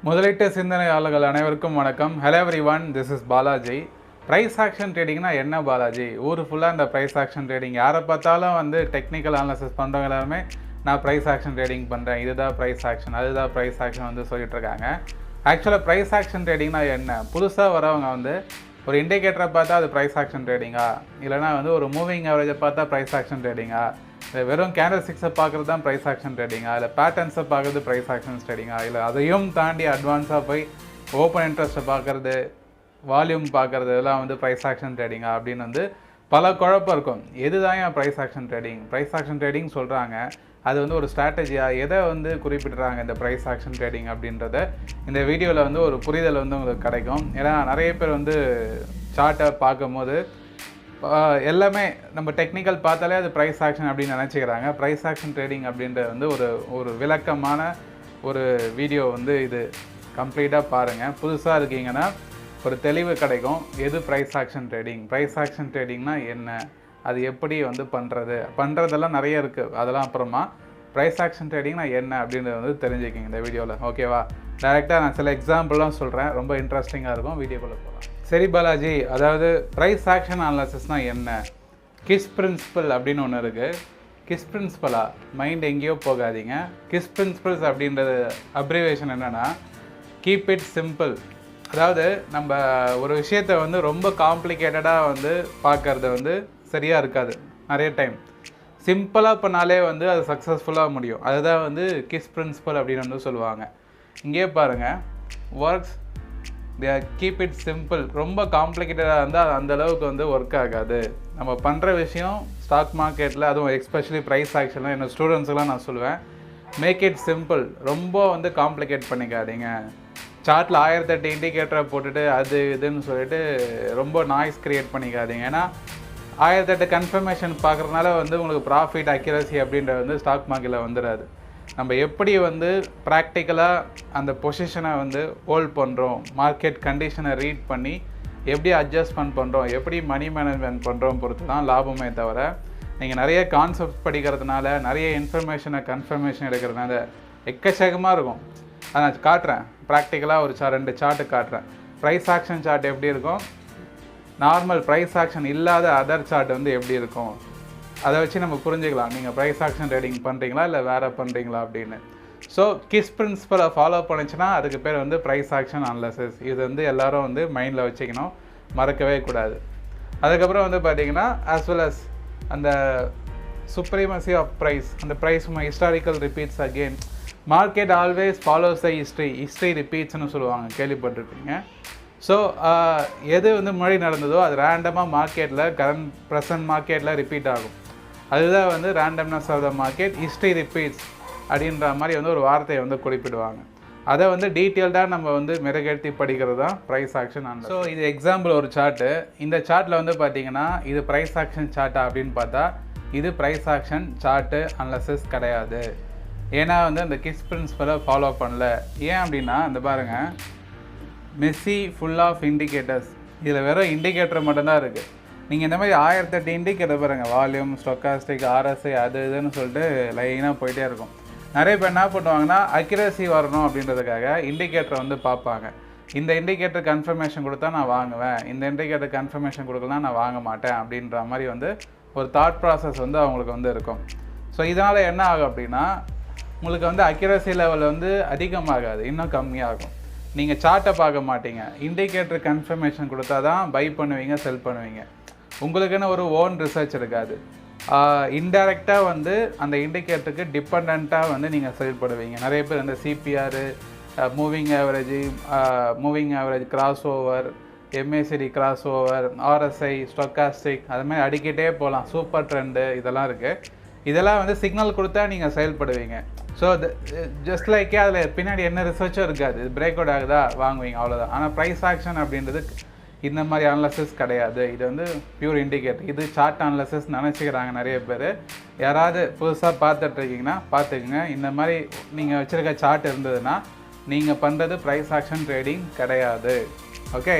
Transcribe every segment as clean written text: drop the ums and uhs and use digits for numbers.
முதலீட்டு சிந்தனையாளர்கள் அனைவருக்கும் வணக்கம். Hello everyone, this is Balaji. Price action ட்ரேடிங்னா என்ன பாலாஜி? ஊர் ஃபுல்லாக இந்த ப்ரைஸ் ஆக்ஷன் ட்ரேடிங் யாரை பார்த்தாலும் வந்து டெக்னிக்கல் அனாலிசிஸ் பண்ணுறவங்க எல்லாருமே நான் ப்ரைஸ் ஆக்ஷன் ட்ரேடிங் பண்ணுறேன், இதுதான் ப்ரைஸ் ஆக்ஷன், அதுதான் ப்ரைஸ் ஆக்ஷன் வந்து சொல்லிட்டு இருக்காங்க. ஆக்சுவலாக ப்ரைஸ் ஆக்ஷன் ட்ரேடிங்னா என்ன? புதுசாக வரவங்க வந்து ஒரு இண்டிகேட்டரை பார்த்தா அது ப்ரைஸ் ஆக்ஷன் ட்ரேடிங்கா, இல்லைனா வந்து ஒரு மூவிங் ஆவரேஜை பார்த்தா ப்ரைஸ் ஆக்ஷன் ட்ரேடிங்கா, இல்லை வெறும் கேண்டில் ஸ்டிக்ஸை பார்க்குறது தான் ப்ரைஸ் ஆக்ஷன் ட்ரேடிங்கா, இல்லை பேட்டர்ன்ஸை பார்க்குறது ப்ரைஸ் ஆக்ஷன் ட்ரேடிங்கா, இல்லை அதையும் தாண்டி அட்வான்ஸாக போய் ஓப்பன் இன்ட்ரெஸ்ட்டை பார்க்குறது, வால்யூம் பார்க்குறது இதெல்லாம் வந்து ப்ரைஸ் ஆக்ஷன் ட்ரேடிங்கா அப்படின்னு வந்து பல குழப்பம் இருக்கும். எதுதான் ஏன் price action trading? Price action trading சொல்கிறாங்க, அது வந்து ஒரு ஸ்ட்ராட்டஜியாக எதை வந்து குறிப்பிடுறாங்க இந்த ப்ரைஸ் ஆக்ஷன் ட்ரேடிங் அப்படின்றத இந்த வீடியோவில் வந்து ஒரு புரிதல் வந்து உங்களுக்கு கிடைக்கும். ஏன்னா நிறைய பேர் வந்து சார்ட்டை பார்க்கும்போது எல்லாமே நம்ம டெக்னிக்கல் பார்த்தாலே அது ப்ரைஸ் ஆக்ஷன் அப்படின்னு நினச்சிக்கிறாங்க. ப்ரைஸ் ஆக்ஷன் ட்ரேடிங் அப்படின்றது வந்து ஒரு விளக்கமான ஒரு வீடியோ வந்து இது கம்ப்ளீட்டாக பாருங்கள். புதுசாக இருக்கீங்கன்னா ஒரு தெளிவு கிடைக்கும். எது price action trading, price action ட்ரேடிங்னா என்ன, அது எப்படி வந்து பண்ணுறதெல்லாம் நிறைய இருக்குது. அதெல்லாம் அப்புறமா ப்ரைஸ் ஆக்ஷன் ட்ரேடிங்னா என்ன அப்படின்றத வந்து தெரிஞ்சுக்கிங்க இந்த வீடியோவில். ஓகேவா? டைரெக்டாக நான் சில எக்ஸாம்பிள்லாம் சொல்கிறேன், ரொம்ப இன்ட்ரெஸ்டிங்காக இருக்கும். வீடியோக்குள்ளே போகலாம். சரி பாலாஜி, அதாவது ப்ரைஸ் ஆக்ஷன் அனாலிசிஸ்னால் என்ன? கிஸ் பிரின்சிபல் அப்படின்னு ஒன்று இருக்குது. கிஸ் பிரின்சிபலா? மைண்ட் எங்கேயோ போகாதீங்க. கிஸ் பிரின்சிபல்ஸ் அப்படின்றது அப்ரிவேஷன் என்னென்னா கீப் இட் சிம்பிள். அதாவது நம்ம ஒரு விஷயத்தை வந்து ரொம்ப காம்ப்ளிகேட்டடாக வந்து பார்க்கறது வந்து சரியாக இருக்காது. நிறைய டைம் சிம்பிளாக பண்ணாலே வந்து அது சக்ஸஸ்ஃபுல்லாக முடியும். அதுதான் வந்து கிஸ் பிரின்சிபல் அப்படின்னு வந்து சொல்லுவாங்க. இங்கே பாருங்கள், ஒர்க்ஸ் கீப் இட் சிம்பிள். ரொம்ப காம்ப்ளிகேட்டடாக இருந்தால் அந்தளவுக்கு வந்து ஒர்க் ஆகாது. நம்ம பண்ணுற விஷயம் ஸ்டாக் மார்க்கெட்டில், அதுவும் எஸ்பெஷலி ப்ரைஸ் ஆக்ஷனில் என்னோடய ஸ்டூடெண்ட்ஸுக்கெலாம் நான் சொல்லுவேன், மேக் இட் சிம்பிள். ரொம்ப வந்து காம்ப்ளிகேட் பண்ணிக்காதீங்க. சார்ட்டில் 1008 இண்டிகேட்டரை போட்டுட்டு அது இதுன்னு சொல்லிட்டு ரொம்ப நாய்ஸ் க்ரியேட் பண்ணிக்காதீங்க. ஏன்னா 1008 கன்ஃபர்மேஷன் பார்க்குறதுனால வந்து உங்களுக்கு ப்ராஃபிட் அக்யூரசி அப்படின்றது வந்து ஸ்டாக் மார்க்கெட்டில் வந்துடாது. நம்ம எப்படி வந்து ப்ராக்டிக்கலாக அந்த பொசிஷனை வந்து ஹோல்ட் பண்ணுறோம், மார்க்கெட் கண்டிஷனை ரீட் பண்ணி எப்படி அட்ஜஸ்ட்மெண்ட் பண்ணுறோம், எப்படி மணி மேனேஜ்மெண்ட் பண்ணுறோம் பொறுத்து தான் லாபமே தவிர, நீங்கள் நிறைய கான்செப்ட் படிக்கிறதுனால, நிறைய இன்ஃபர்மேஷனை கன்ஃபர்மேஷன் எடுக்கிறதுனால எக்கச்சக்கமாக இருக்கும். அதை நான் காட்டுறேன் ப்ராக்டிக்கலாக. ஒரு 2 சார்ட்டு காட்டுறேன். ப்ரைஸ் ஆக்ஷன் சார்ட் எப்படி இருக்கும், நார்மல் ப்ரைஸ் ஆக்ஷன் இல்லாத அதர் சார்ட் வந்து எப்படி இருக்கும், அதை வச்சு நம்ம புரிஞ்சுக்கலாம் நீங்கள் ப்ரைஸ் ஆக்ஷன் ட்ரேடிங் பண்ணுறீங்களா இல்லை வேறு பண்ணுறீங்களா அப்படின்னு. ஸோ கிஸ் பிரின்சிபலை ஃபாலோ பண்ணிச்சுன்னா அதுக்கு பேர் வந்து ப்ரைஸ் ஆக்ஷன் அனாலிசிஸ். இது வந்து எல்லோரும் வந்து மைண்டில் வச்சுக்கணும், மறக்கவே கூடாது. அதுக்கப்புறம் வந்து பார்த்திங்கன்னா ஆஸ் வெல் அஸ் அந்த சுப்ரீமசி ஆஃப் ப்ரைஸ், அந்த price historical repeats again. Market always follows the history ரிப்பீட்ஸ்னு சொல்லுவாங்க, கேள்விப்பட்டிருப்பீங்க. ஸோ எது வந்து முன்னாடி நடந்ததோ அது ரேண்டமாக மார்க்கெட்டில் ப்ரெசன்ட் மார்க்கெட்டில் ரிப்பீட் ஆகும். அதுதான் வந்து randomness of the market, history repeats அப்படின்ற மாதிரி வந்து ஒரு வார்த்தையை வந்து குறிப்பிடுவாங்க. அதை வந்து டீட்டெயில்டாக நம்ம வந்து மெருகேற்றி படிக்கிறது தான் ப்ரைஸ் ஆக்ஷன் அனாலிசிஸ். ஸோ இது எக்ஸாம்பிள் ஒரு சார்ட்டு. இந்த சார்ட்டில் வந்து பார்த்திங்கன்னா இது ப்ரைஸ் ஆக்ஷன் சார்ட்டா அப்படின்னு பார்த்தா இது ப்ரைஸ் ஆக்ஷன் சார்ட்டு அனாலிசிஸ் கிடையாது. ஏன்னா வந்து அந்த கிஸ் பிரின்சிபலை ஃபாலோ பண்ணல. ஏன் அப்படின்னா இந்த பாருங்கள், மெஸ்ஸி ஃபுல் ஆஃப் இண்டிகேட்டர்ஸ், இதில் வெறும் இண்டிகேட்டர் மட்டும்தான் இருக்குது. நீங்கள் இந்த மாதிரி 1008 இண்டிகேட்டர் பாருங்கள், வால்யூம், ஸ்டொக்காஸ்டிக், ஆர்எஸ்ஐ, அது இதுன்னு சொல்லிட்டு லைனாக போயிட்டே இருக்கும். நிறைய பேர் என்ன பண்ணுவாங்கன்னா அக்யூரசி வரணும் அப்படின்றதுக்காக இண்டிகேட்டரை வந்து பார்ப்பாங்க. இந்த இண்டிகேட்டர் கன்ஃபர்மேஷன் கொடுத்தா நான் வாங்குவேன், இந்த இண்டிகேட்டர் கன்ஃபர்மேஷன் கொடுக்கலாம் நான் வாங்க மாட்டேன் அப்படின்ற மாதிரி வந்து ஒரு தாட் ப்ராசஸ் வந்து அவங்களுக்கு வந்து இருக்கும். ஸோ இதனால் என்ன ஆகும் அப்படின்னா உங்களுக்கு வந்து அக்யூரசி லெவல் வந்து அதிகமாகாது, இன்னும் கம்மியாகும். நீங்கள் சார்ட்டை பார்க்க மாட்டீங்க, இண்டிகேட்டர் கன்ஃபர்மேஷன் கொடுத்தா தான் பை பண்ணுவீங்க, செல் பண்ணுவீங்க. உங்களுக்குன்னு ஒரு ஓன் ரிசர்ச் இருக்காது. இன்டைரக்டாக வந்து அந்த இண்டிகேட்டருக்கு டிபெண்ட்டாக வந்து நீங்கள் செயல்படுவீங்க. நிறைய பேர் இந்த CPR, moving average, cross over, MACD cross over, RSI, stochastic, அது மாதிரி அடிக்கிட்டே போகலாம். சூப்பர் ட்ரெண்டு இதெல்லாம் இருக்குது. இதெல்லாம் வந்து சிக்னல் கொடுத்தா நீங்கள் செயல்படுவீங்க. ஸோ ஜஸ்ட் லைக்கே அதில் பின்னாடி என்ன ரிசர்ச்சும் இருக்காது. இது பிரேக் அவுட் ஆகுதா வாங்குவீங்க, அவ்வளோதான். ஆனால் ப்ரைஸ் ஆக்ஷன் அப்படின்றது இந்த மாதிரி அனாலிசிஸ் கிடையாது. இது வந்து பியூர் இண்டிகேட்டர். இது சார்ட் அனாலிசிஸ் நினச்சிக்கிறாங்க நிறைய பேர். யாராவது புதுசாக பார்த்துட்ருக்கீங்கன்னா பார்த்துக்குங்க. இந்த மாதிரி நீங்கள் வச்சுருக்க சார்ட் இருந்ததுன்னா நீங்கள் பண்ணுறது ப்ரைஸ் ஆக்ஷன் ட்ரேடிங் கிடையாது. ஓகே,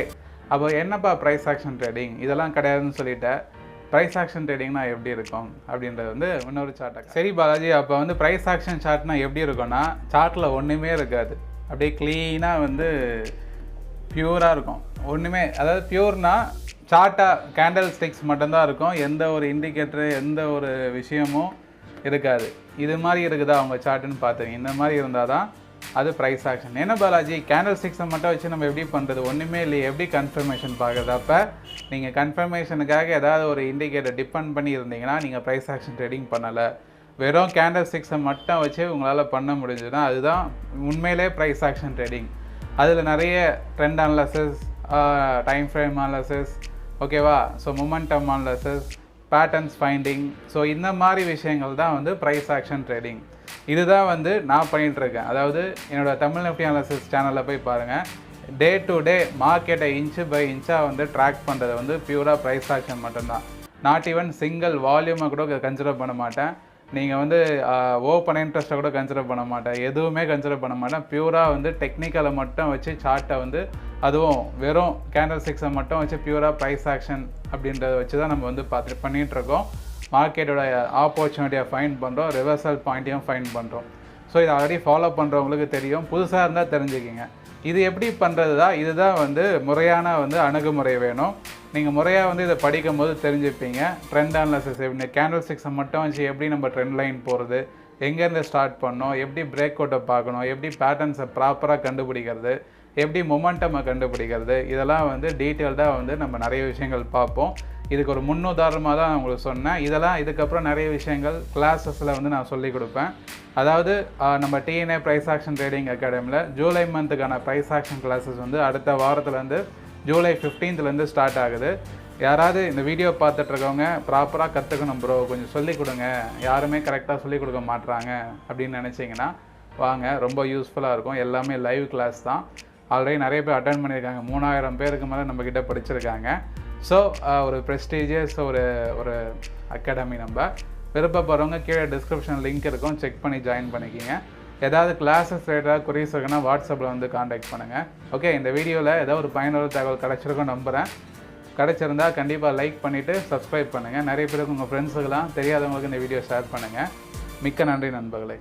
அப்போ என்னப்பா ப்ரைஸ் ஆக்ஷன் ட்ரேடிங், இதெல்லாம் கிடையாதுன்னு சொல்லிட்டேன். ப்ரைஸ் ஆக்ஷன் ட்ரேடிங்னா எப்படி இருக்கும் அப்படின்றது வந்து இன்னொரு சார்ட்டாக. சரி பாலாஜி, அப்போ வந்து ப்ரைஸ் ஆக்ஷன் சார்ட்னா எப்படி இருக்கும்னா சார்ட்டில் ஒன்றுமே இருக்காது. அப்படியே க்ளீனாக வந்து பியூராக இருக்கும். ஒன்றுமே அதாவது பியூர்னா சார்ட்டாக கேண்டில் ஸ்டிக்ஸ் மட்டும்தான் இருக்கும். எந்த ஒரு இண்டிகேட்டரு எந்த ஒரு விஷயமும் இருக்காது. இது மாதிரி இருக்குதா அவங்க சார்ட்டுன்னு பார்த்துங்க. இந்த மாதிரி இருந்தால் தான் அது ப்ரைஸ் ஆக்ஷன். என்ன பாலாஜி கேண்டில் ஸ்டிக்ஸை மட்டும் வச்சு நம்ம எப்படி பண்ணுறது? ஒன்றுமே இல்லை, எப்படி கன்ஃபர்மேஷன் பார்க்குறது? அப்போ நீங்கள் கன்ஃபர்மேஷனுக்காக ஏதாவது ஒரு இண்டிகேட்டர் டிபெண்ட் பண்ணி இருந்தீங்கன்னா நீங்கள் ப்ரைஸ் ஆக்ஷன் ட்ரேடிங் பண்ணலை. வெறும் கேண்டில் ஸ்டிக்ஸை மட்டும் வச்சு உங்களால் பண்ண முடிஞ்சுன்னா அதுதான் உண்மையிலே ப்ரைஸ் ஆக்ஷன் ட்ரேடிங். அதில் நிறைய trend analysis, time frame analysis, ஓகேவா? So momentum analysis, patterns finding, so இந்த மாதிரி விஷயங்கள் தான் வந்து ப்ரைஸ் ஆக்ஷன் ட்ரேடிங். இதுதான் வந்து நான் பண்ணிகிட்ருக்கேன். அதாவது என்னோடய தமிழ் நிஃப்டி அனாலிசிஸ் சேனலில் போய் பாருங்கள். டே டு டே மார்க்கெட்டை இன்ச்சு பை இன்ச்சாக வந்து ட்ராக் பண்ணுறது வந்து பியூராக ப்ரைஸ் ஆக்ஷன் மட்டும்தான். நாட் ஈவன் சிங்கிள் வால்யூமை கூட கன்சிடர் பண்ண மாட்டேன். நீங்கள் வந்து ஓப்பன் இன்ட்ரெஸ்ட்டை கூட கன்சிடர் பண்ண மாட்டேன். எதுவுமே கன்சிடர் பண்ண மாட்டேன். பியூராக வந்து டெக்னிக்கலை மட்டும் வச்சு சார்ட்டை வந்து அதுவும் வெறும் கேண்டில் ஸ்டிக்ஸை மட்டும் வச்சு பியூராக ப்ரைஸ் ஆக்ஷன் அப்படின்றத வச்சு தான் நம்ம வந்து பண்ணிகிட்ருக்கோம். மார்க்கெட்டோட ஆப்பர்ச்சுனிட்டியை ஃபைண்ட் பண்ணுறோம், ரிவர்சல் பாயிண்ட்டையும் ஃபைண்ட் பண்ணுறோம். ஸோ இதை ஆல்ரெடி ஃபாலோ பண்ணுறவங்களுக்கு தெரியும். புதுசாக இருந்தால் தெரிஞ்சுக்கிங்க. இது எப்படி பண்ணுறது தான், இதுதான் வந்து முறையான வந்து அணுகுமுறை வேணும். நீங்கள் முறையாக வந்து இதை படிக்கும் போது தெரிஞ்சுப்பீங்க. ட்ரெண்ட் அனாலிசிஸ் எப்படி கேண்டில் ஸ்டிக்ஸை மட்டும் வச்சு எப்படி நம்ம ட்ரெண்ட் லைன் போகிறது, எங்கேருந்து ஸ்டார்ட் பண்ணோம், எப்படி பிரேக் அவுட்டை பார்க்கணும், எப்படி பேட்டர்ன்ஸை ப்ராப்பராக கண்டுபிடிக்கிறது, எப்படி மொமெண்டமை கண்டுபிடிக்கிறது, இதெல்லாம் வந்து டீட்டெயில்டாக வந்து நம்ம நிறைய விஷயங்கள் பார்ப்போம். இதுக்கு ஒரு முன்னுதாரணமாக தான் நான் உங்களுக்கு சொன்னேன். இதெல்லாம் இதுக்கப்புறம் நிறைய விஷயங்கள் கிளாஸஸில் வந்து நான் சொல்லிக் கொடுப்பேன். அதாவது நம்ம டிஎன்ஏ ப்ரைஸ் ஆக்ஷன் ட்ரேடிங் அகாடமியில் ஜூலை மந்த்துக்கான ப்ரைஸ் ஆக்ஷன் கிளாஸஸ் வந்து அடுத்த வாரத்துலேருந்து ஜூலை 15லேருந்து ஸ்டார்ட் ஆகுது. யாராவது இந்த வீடியோ பார்த்துட்ருக்கவங்க ப்ராப்பராக கற்றுக்கணும் ப்ரோ, கொஞ்சம் சொல்லிக் கொடுங்க, யாருமே கரெக்டாக சொல்லிக் கொடுக்க மாட்றாங்க அப்படின்னு நினச்சிங்கன்னா வாங்க, ரொம்ப யூஸ்ஃபுல்லாக இருக்கும். எல்லாமே லைவ் கிளாஸ் தான். ஆல்ரெடி நிறைய பேர் அட்டன் பண்ணியிருக்காங்க. 3000 பேருக்கு மேலே நம்மக்கிட்ட படிச்சிருக்காங்க. ஸோ ஒரு ப்ரெஸ்டீஜியஸ் ஒரு அகாடமி. நம்ம விருப்பப்படுறவங்க கீழே டிஸ்கிரிப்ஷன் லிங்க் இருக்கும், செக் பண்ணி ஜாயின் பண்ணிக்கிங்க. ஏதாவது கிளாஸஸ் ரிலேட்டடாக குரீஸ் இருக்குன்னா வாட்ஸ்அப்பில் வந்து காண்டாக்ட் பண்ணுங்கள். ஓகே, இந்த வீடியோவில் ஏதாவது ஒரு பயனுள்ள தகவல் கிடச்சிருக்கும் நம்புகிறேன். கிடச்சிருந்தா கண்டிப்பாக லைக் பண்ணிவிட்டு சப்ஸ்கிரைப் பண்ணுங்கள். நிறைய பேருக்கு உங்கள் ஃப்ரெண்ட்ஸுக்கெல்லாம் தெரியாதவங்களுக்கு இந்த வீடியோ ஷேர் பண்ணுங்கள். மிக்க நன்றி நண்பர்களே.